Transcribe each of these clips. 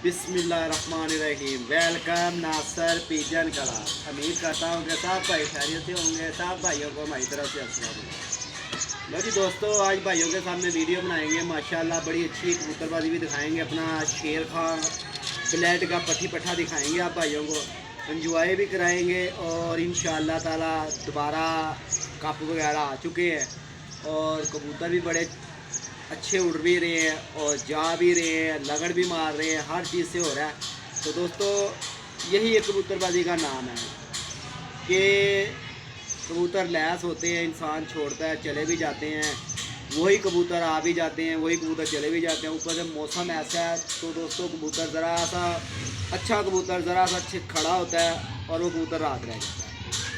बिस्मिल्लाहिर्रहमानिर्रहीम। वेलकम नासर pigeon class. उम्मीद करता हूँ कि सब भाई खैरियत से होंगे। सब भाइयों को हमारी तरफ से अस्सलाम वालेकुम। लो जी दोस्तों, आज भाइयों के सामने वीडियो बनाएंगे। माशाल्लाह बड़ी अच्छी कबूतरबाजी भी दिखाएंगे। अपना शेर खान ब्लैड का पट्टी पट्ठा दिखाएंगे आप भाइयों को, इंजॉय भी कराएंगे। और इंशाअल्लाह ताला दोबारा कप वगैरह आ चुके हैं और कबूतर भी बड़े अच्छे उड़ भी रहे हैं और जा भी रहे हैं, लगड़ भी मार रहे हैं, हर चीज़ से हो रहा है। तो दोस्तों यही एक कबूतरबाजी का नाम है कि कबूतर लैस होते हैं, इंसान छोड़ता है, चले भी जाते हैं, वही कबूतर आ भी जाते हैं, वही कबूतर चले भी जाते हैं। ऊपर से मौसम ऐसा है तो दोस्तों कबूतर ज़रा सा अच्छा कबूतर ज़रा सा अच्छे खड़ा होता है और वो कबूतर रात रह जाता है।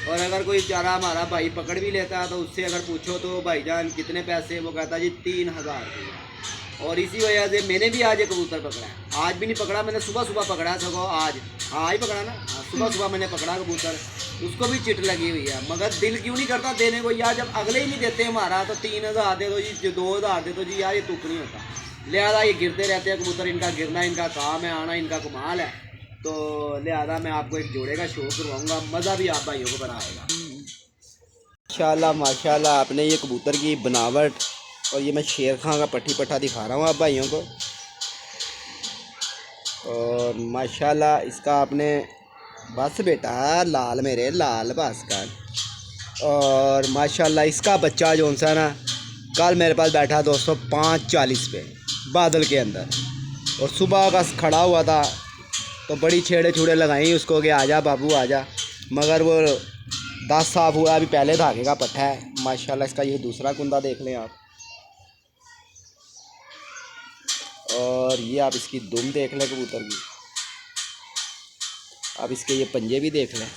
और अगर कोई बेचारा हमारा भाई पकड़ भी लेता है तो उससे अगर पूछो तो भाईजान कितने पैसे, वो कहता है जी 3000 रुपये। और इसी वजह से मैंने भी आज एक कबूतर पकड़ा है। आज भी नहीं पकड़ा, मैंने सुबह सुबह पकड़ा है, सको आज ही पकड़ा ना। सुबह सुबह मैंने पकड़ा कबूतर, उसको भी चिट लगी हुई है, मगर दिल क्यों नहीं करता देने को यार। जब अगले ही नहीं देते हमारा तो 3000 दे दो जी, 2000 दे दो जी, यार ये तुक नहीं होता। लिहाजा ये गिरते रहते हैं कबूतर, इनका गिरना इनका काम है, आना इनका कमाल है। तो लिहाजा मैं आपको एक जोड़े का शो करवाऊँगा, मज़ा भी आप भाइयों को बनाएगा माशाल्लाह। माशाल्लाह आपने ये कबूतर की बनावट और ये मैं शेर खां का पट्टी पट्टा दिखा रहा हूँ आप भाइयों को। और माशाल्लाह इसका आपने बस बेटा लाल मेरे लाल बस कर। और माशाल्लाह इसका बच्चा जो सा ना कल मेरे पास बैठा दोस्तों 5:40 पे बादल के अंदर, और सुबह का खड़ा हुआ था तो बड़ी छेड़े छुड़े लगाई उसको कि आजा बाबू आजा, मगर वो 10 साफ हुआ अभी पहले धागे का पट्टा है। माशाल्लाह इसका ये दूसरा कुंदा देख लें आप, और ये आप इसकी दुम देख लें कबूतर की, आप इसके ये पंजे भी देख लें,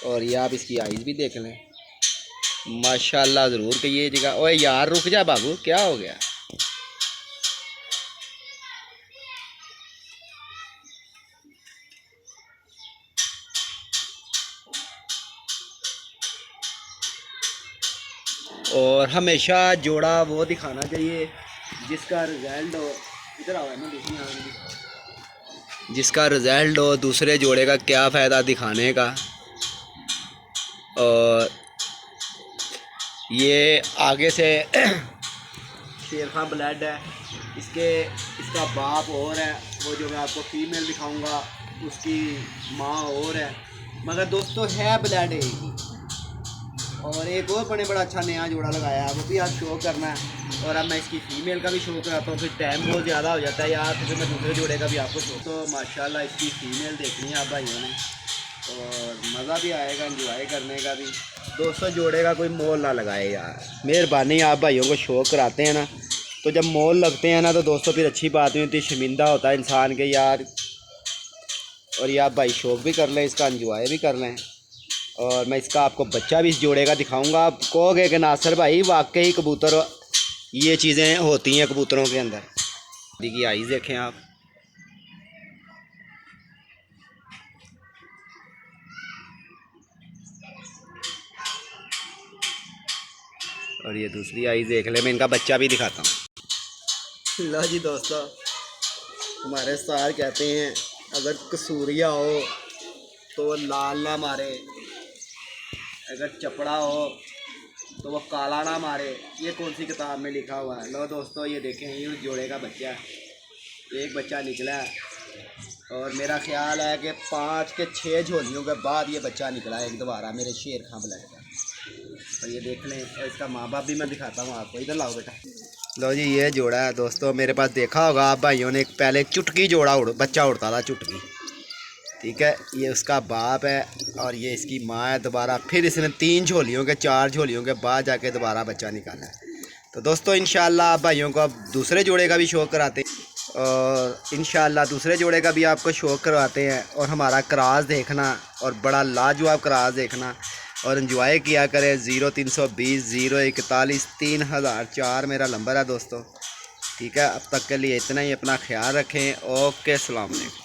और ये आप इसकी आइज़ भी देख लें। माशाल्लाह ज़रूर कि ये जगह। ओए यार रुक जा बाबू, क्या हो गया। और हमेशा जोड़ा वो दिखाना चाहिए जिसका रिजल्ट हो। इधर आओ ना, जिसका रिजल्ट हो। दूसरे जोड़े का क्या फ़ायदा दिखाने का। और ये आगे से शेर खां ब्लड है, इसका बाप और है, वो जो मैं आपको फीमेल दिखाऊंगा उसकी माँ और है, मगर दोस्तों है ब्लड एक। और एक और बड़ा अच्छा नया जोड़ा लगाया है, वो भी आज शो करना है। और अब मैं इसकी फ़ीमेल का भी शो कराता हूँ, फिर टाइम बहुत ज़्यादा हो जाता है यार, तो फिर मैं दूसरे जोड़े का भी आपको शो। तो माशाल्लाह इसकी फ़ीमेल देखनी है आप भाइयों ने, और मज़ा भी आएगा इंजॉय करने का भी। दोस्तों जोड़े का कोई मोल ना लगाए यार, मेहरबानी। आप भाइयों को शो कराते हैं ना, तो जब मोल लगते हैं ना तो दोस्तों फिर अच्छी बात नहीं होती, शर्मिंदा होता है इंसान के यार। और ये आप भाई शौक भी कर लें, इसका इंजॉय भी कर लें। और मैं इसका आपको बच्चा भी इस जोड़े का दिखाऊंगा। आप कहोगे कि नासर भाई वाकई कबूतर ये चीज़ें होती हैं कबूतरों के अंदर। देखिए आइज़ देखें आप, और ये दूसरी आइज़ देख ले। मैं इनका बच्चा भी दिखाता हूँ। लो जी दोस्तों, हमारे सार कहते हैं अगर कसूरिया हो तो लाल ना मारे, अगर चपड़ा हो तो वो काला ना मारे। ये कौन सी किताब में लिखा हुआ है। लो दोस्तों ये देखें, ये उस जोड़े का बच्चा है, एक बच्चा निकला है, और मेरा ख्याल है कि 5 के 6 झोलियों के बाद ये बच्चा निकला है एक दोबारा मेरे शेर खां ब्लड का। और ये देख लें, और इसका माँ बाप भी मैं दिखाता हूँ आपको। इधर लाओ बेटा। लो जी ये जोड़ा है दोस्तों, मेरे पास देखा होगा आप भाइयों ने, पहले चुटकी जोड़ा बच्चा उड़ता था, चुटकी, ठीक है। ये उसका बाप है और ये इसकी माँ है दोबारा। फिर इसने 3 झोलियों के 4 झोलियों के बाद जाके दोबारा बच्चा निकाला है। तो दोस्तों इंशाल्लाह आप भाइयों को अब दूसरे जोड़े का भी शौक़ कराते हैं, और इंशाल्लाह दूसरे जोड़े का भी आपको शौक़ करवाते हैं। और हमारा क्रास देखना, और बड़ा लाजवाब क्रास देखना, और इन्जॉय किया करें। 0320 041 3004 मेरा नंबर है दोस्तों, ठीक है। अब तक के लिए इतना ही, अपना ख्याल रखें। ओके, अस्सलाम वालेकुम।